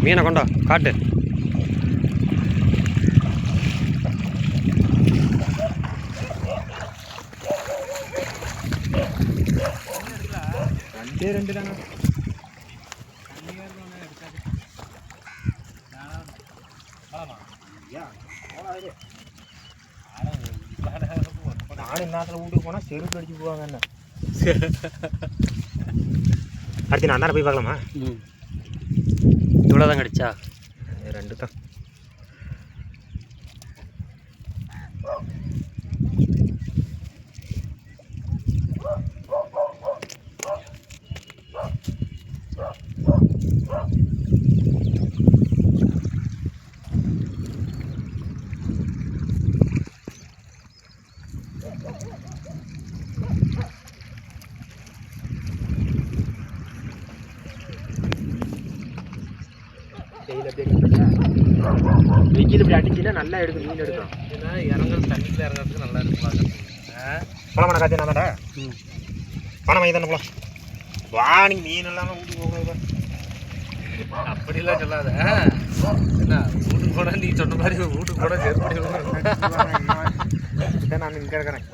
மீனை கொண்டா காட்டு. ரெண்டு தானே நானும் நேரத்தில் வீட்டுக்கு போனால் செருப்பு அடிச்சு போவாங்க என்ன. அடுத்து நான் அந்தாண்ட போய் பார்க்கலாமா? இவ்வளோ தான் கிடச்சா? ரெண்டு தான். வெயில் இப்படி அடிச்சுன்னா நல்லா எடுக்கும், மீன் எடுக்கும். இறங்குறது தண்ணியில் இறங்குறதுக்கு நல்லா இருக்கும் பார்க்குறதுக்கு. போலாமா காத்தி நான்டா பணம் வாங்கி தானே போகலாம். வா நீங்கள் மீன் இல்லாமல் வீட்டுக்கு போகணும். அப்படிலாம் சொல்லாத. என்ன வீட்டுக்கு போனால் நீ சொன்ன மாதிரி வீட்டுக்கு போனால் சேர்த்து நான் இங்கே இருக்கிறேன்.